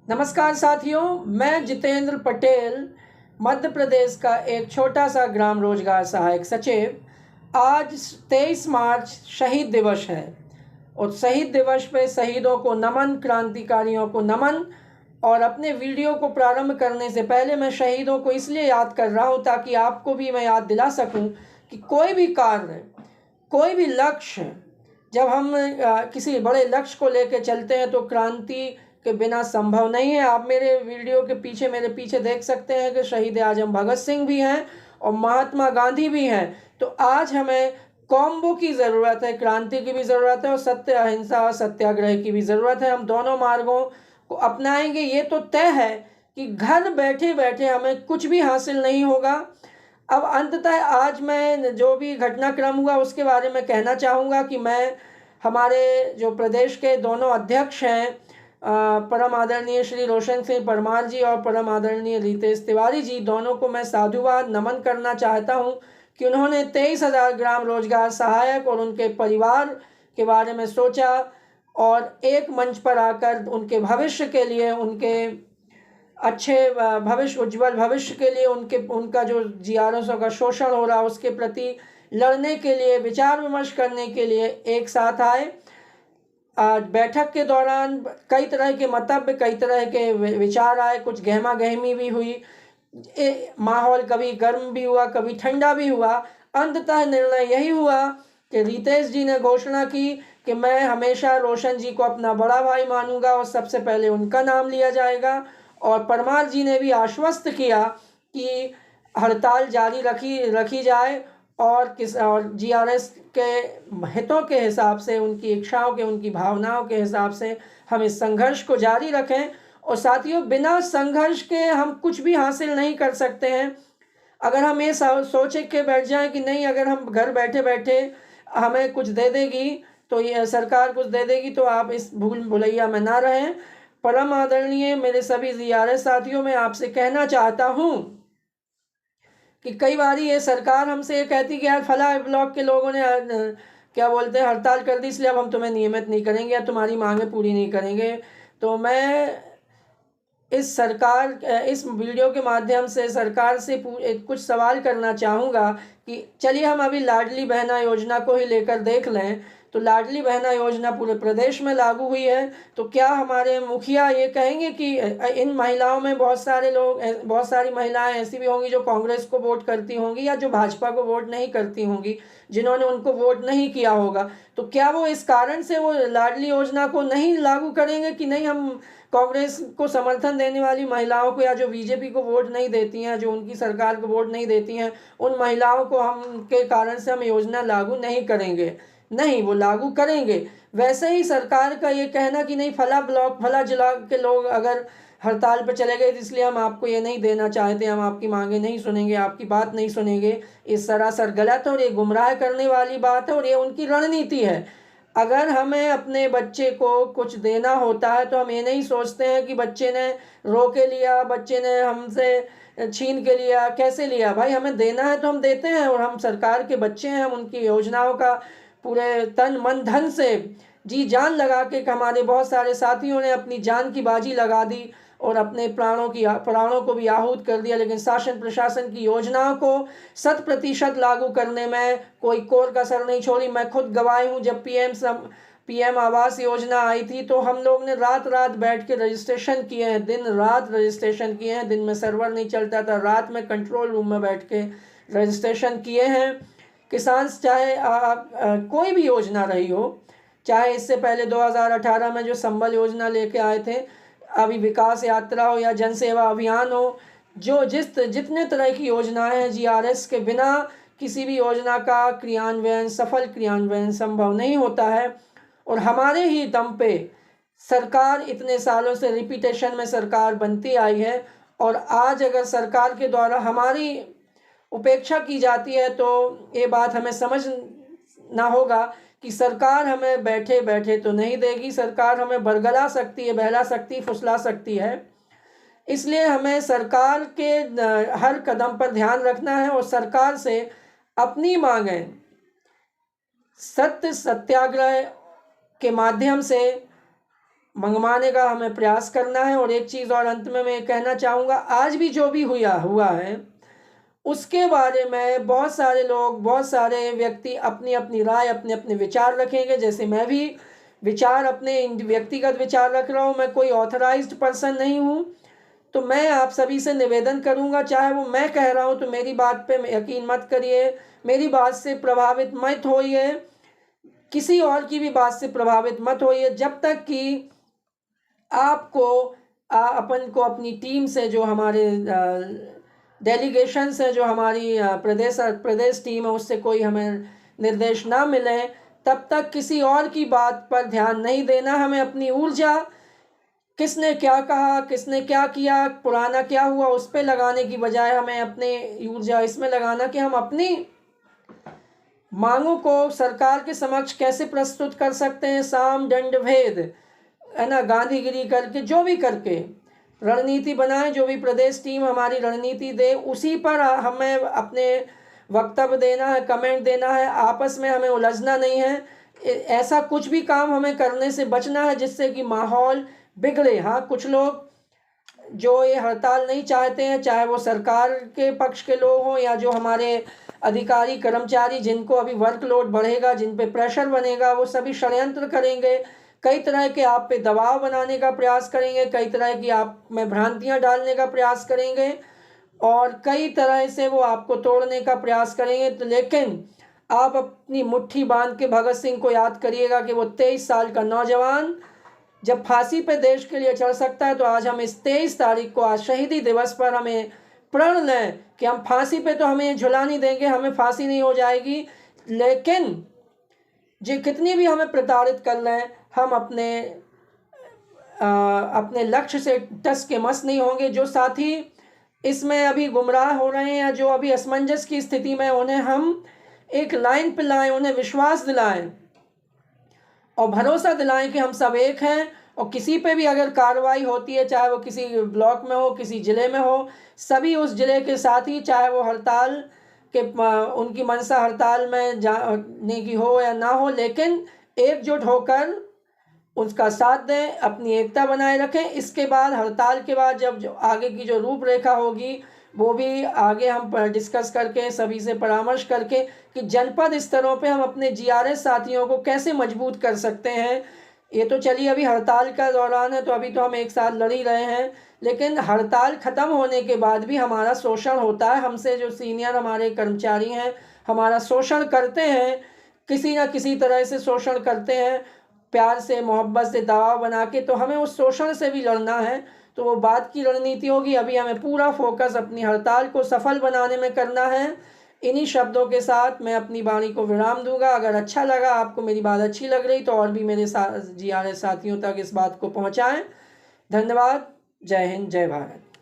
नमस्कार साथियों, मैं जितेंद्र पटेल मध्य प्रदेश का एक छोटा सा ग्राम रोजगार सहायक सचिव। आज 23 मार्च शहीद दिवस है और शहीद दिवस पे शहीदों को नमन, क्रांतिकारियों को नमन। और अपने वीडियो को प्रारंभ करने से पहले मैं शहीदों को इसलिए याद कर रहा हूँ ताकि आपको भी मैं याद दिला सकूँ कि कोई भी कार्य, कोई भी लक्ष्य, जब हम किसी बड़े लक्ष्य को लेकर चलते हैं तो क्रांति के बिना संभव नहीं है। आप मेरे वीडियो के पीछे, मेरे पीछे देख सकते हैं कि शहीद आजम भगत सिंह भी हैं और महात्मा गांधी भी हैं। तो आज हमें कॉम्बो की ज़रूरत है, क्रांति की भी ज़रूरत है और सत्य, अहिंसा और सत्याग्रह की भी ज़रूरत है। हम दोनों मार्गों को अपनाएंगे, ये तो तय है कि घर बैठे बैठे हमें कुछ भी हासिल नहीं होगा। अब अंततः आज मैं जो भी घटनाक्रम हुआ उसके बारे में कहना चाहूँगा कि मैं हमारे जो प्रदेश के दोनों अध्यक्ष हैं, परम आदरणीय श्री रोशन सिंह परमार जी और परम आदरणीय रितेश तिवारी जी, दोनों को मैं साधुवाद नमन करना चाहता हूं कि उन्होंने 23,000 ग्राम रोजगार सहायक और उनके परिवार के बारे में सोचा और एक मंच पर आकर उनके भविष्य के लिए, उनके अच्छे भविष्य, उज्जवल भविष्य के लिए, उनका जो जीआरएसओ का शोषण हो रहा उसके प्रति लड़ने के लिए, विचार विमर्श करने के लिए एक साथ आए। आज बैठक के दौरान कई तरह के मतभेद, कई तरह के विचार आए, कुछ गहमा गहमी भी हुई, माहौल कभी गर्म भी हुआ, कभी ठंडा भी हुआ। अंततः निर्णय यही हुआ कि रितेश जी ने घोषणा की कि मैं हमेशा रोशन जी को अपना बड़ा भाई मानूंगा और सबसे पहले उनका नाम लिया जाएगा। और परमार जी ने भी आश्वस्त किया कि हड़ताल जारी रखी जाए और जीआरएस के हितों के हिसाब से, उनकी इच्छाओं के, उनकी भावनाओं के हिसाब से हम इस संघर्ष को जारी रखें। और साथियों, बिना संघर्ष के हम कुछ भी हासिल नहीं कर सकते हैं। अगर हम ये सोच के बैठ जाएं कि नहीं, अगर हम घर बैठे बैठे हमें कुछ दे देगी तो ये सरकार कुछ दे देगी, तो आप इस भूल भुलैया में ना रहें। परम आदरणीय मेरे सभी जीआरएस साथियों, मैं आपसे कहना चाहता हूँ कि कई बार ये सरकार हमसे ये कहती कि यार फला ब्लॉक के लोगों ने क्या बोलते हैं, हड़ताल कर दी, इसलिए अब हम तुम्हें नियमित नहीं करेंगे या तुम्हारी मांगें पूरी नहीं करेंगे। तो मैं इस वीडियो के माध्यम से सरकार से कुछ सवाल करना चाहूँगा कि चलिए हम अभी लाडली बहना योजना को ही लेकर देख लें। तो लाडली बहना योजना पूरे प्रदेश में लागू हुई है, तो क्या हमारे मुखिया ये कहेंगे कि इन महिलाओं में बहुत सारी महिलाएं ऐसी भी होंगी जो कांग्रेस को वोट करती होंगी या जो भाजपा को वोट नहीं करती होंगी, जिन्होंने उनको वोट नहीं किया होगा, तो क्या वो इस कारण से वो लाडली योजना को नहीं लागू करेंगे कि नहीं, हम कांग्रेस को समर्थन देने वाली महिलाओं को या जो बीजेपी को वोट नहीं देती हैं, जो उनकी सरकार को वोट नहीं देती हैं, उन महिलाओं को हम के कारण से हम योजना लागू नहीं करेंगे? नहीं, वो लागू करेंगे। वैसे ही सरकार का ये कहना कि नहीं, फला ब्लॉक, फला जिला के लोग अगर हड़ताल पर चले गए इसलिए हम आपको ये नहीं देना चाहते, हम आपकी मांगे नहीं सुनेंगे, आपकी बात नहीं सुनेंगे, ये सरासर गलत और ये गुमराह करने वाली बात है और ये उनकी रणनीति है। अगर हमें अपने बच्चे को कुछ देना होता है तो हम ये नहीं सोचते हैं कि बच्चे ने रो के लिया, बच्चे ने हमसे छीन के लिया, कैसे लिया। भाई, हमें देना है तो हम देते हैं और हम सरकार के बच्चे हैं, हम उनकी योजनाओं का पूरे तन मन धन से जी जान लगा के, हमारे बहुत सारे साथियों ने अपनी जान की बाजी लगा दी और अपने प्राणों को भी आहूत कर दिया, लेकिन शासन प्रशासन की योजनाओं को 100% लागू करने में कोई कोर कसर नहीं छोड़ी। मैं खुद गवाही हूँ, जब पीएम आवास योजना आई थी तो हम लोग ने रात रात बैठ के रजिस्ट्रेशन किए हैं, दिन रात रजिस्ट्रेशन किए हैं। दिन में सर्वर नहीं चलता था, रात में कंट्रोल रूम में बैठ के रजिस्ट्रेशन किए हैं। किसान चाहे कोई भी योजना रही हो, चाहे इससे पहले 2018 में जो संबल योजना लेके आए थे, अभी विकास यात्रा हो या जन सेवा अभियान हो, जितने तरह की योजनाएं हैं, जीआरएस के बिना किसी भी योजना का सफल क्रियान्वयन संभव नहीं होता है। और हमारे ही दम पे सरकार इतने सालों से रिपीटेशन में सरकार बनती आई है और आज अगर सरकार के द्वारा हमारी उपेक्षा की जाती है तो ये बात हमें समझना होगा कि सरकार हमें बैठे बैठे तो नहीं देगी, सरकार हमें बरगला सकती है, बहला सकती, फुसला सकती है। इसलिए हमें सरकार के हर कदम पर ध्यान रखना है और सरकार से अपनी मांगें सत्याग्रह के माध्यम से मंगवाने का हमें प्रयास करना है। और एक चीज़ और अंत में मैं कहना चाहूँगा, आज भी जो भी हुआ है उसके बारे में बहुत सारे लोग, बहुत सारे व्यक्ति अपनी अपनी राय, अपने अपने विचार रखेंगे। जैसे मैं भी विचार, अपने व्यक्तिगत विचार रख रहा हूँ, मैं कोई ऑथराइज्ड पर्सन नहीं हूँ। तो मैं आप सभी से निवेदन करूँगा, चाहे वो मैं कह रहा हूँ तो मेरी बात पे यकीन मत करिए, मेरी बात से प्रभावित मत होइए, किसी और की भी बात से प्रभावित मत होइए, जब तक कि आपको अपन को अपनी टीम से, जो हमारे डेलीगेशन से, जो हमारी प्रदेश टीम है, उससे कोई हमें निर्देश ना मिले, तब तक किसी और की बात पर ध्यान नहीं देना। हमें अपनी ऊर्जा किसने क्या कहा, किसने क्या किया, पुराना क्या हुआ, उस पर लगाने की बजाय हमें अपनी ऊर्जा इसमें लगाना कि हम अपनी मांगों को सरकार के समक्ष कैसे प्रस्तुत कर सकते हैं, साम दंड भेद, है ना, गांधीगिरी करके, जो भी करके रणनीति बनाए, जो भी प्रदेश टीम हमारी रणनीति दे उसी पर हमें अपने वक्तव्य देना है, कमेंट देना है। आपस में हमें उलझना नहीं है। ऐसा कुछ भी काम हमें करने से बचना है जिससे कि माहौल बिगड़े। हाँ, कुछ लोग जो ये हड़ताल नहीं चाहते हैं, चाहे वो सरकार के पक्ष के लोग हों या जो हमारे अधिकारी कर्मचारी, जिनको अभी वर्कलोड बढ़ेगा, जिन पे प्रेशर बनेगा, वो सभी षड्यंत्र करेंगे, कई तरह के आप पे दबाव बनाने का प्रयास करेंगे, कई तरह की आप में भ्रांतियां डालने का प्रयास करेंगे और कई तरह से वो आपको तोड़ने का प्रयास करेंगे। तो लेकिन आप अपनी मुट्ठी बांध के भगत सिंह को याद करिएगा कि वो 23 साल का नौजवान जब फांसी पे देश के लिए चढ़ सकता है, तो आज हम इस 23 तारीख को, आज शहीदी दिवस पर हमें प्रण लें कि हम फांसी पे तो हमें झुला नहीं देंगे, हमें फांसी नहीं हो जाएगी, लेकिन जो कितनी भी हमें प्रताड़ित कर लें, हम अपने लक्ष्य से टस के मस नहीं होंगे। जो साथी इसमें अभी गुमराह हो रहे हैं या जो अभी असमंजस की स्थिति में, उन्हें हम एक लाइन पे लाएं, उन्हें विश्वास दिलाएं और भरोसा दिलाएं कि हम सब एक हैं। और किसी पे भी अगर कार्रवाई होती है, चाहे वो किसी ब्लॉक में हो, किसी ज़िले में हो, सभी उस ज़िले के साथी, चाहे वो हड़ताल के उनकी मनसा हड़ताल में जाने की हो या ना हो, लेकिन एकजुट होकर उसका साथ दें, अपनी एकता बनाए रखें। इसके बाद, हड़ताल के बाद, जब जो आगे की जो रूपरेखा होगी वो भी आगे हम डिस्कस करके, सभी से परामर्श करके कि जनपद स्तरों पे हम अपने जीआरएस साथियों को कैसे मजबूत कर सकते हैं। ये तो चलिए अभी हड़ताल का दौरान है, तो अभी तो हम एक साथ लड़ ही रहे हैं, लेकिन हड़ताल ख़त्म होने के बाद भी हमारा शोषण होता है। हमसे जो सीनियर हमारे कर्मचारी हैं, हमारा शोषण करते हैं, किसी न किसी तरह से शोषण करते हैं, प्यार से, मोहब्बत से दबाव बना के। तो हमें उस शोषण से भी लड़ना है, तो वो बात की रणनीति होगी। अभी हमें पूरा फोकस अपनी हड़ताल को सफल बनाने में करना है। इन्हीं शब्दों के साथ मैं अपनी वाणी को विराम दूंगा। अगर अच्छा लगा, आपको मेरी बात अच्छी लग रही, तो और भी मेरे जीआरएस साथियों तक इस बात को पहुंचाएं। धन्यवाद। जय हिंद, जय भारत।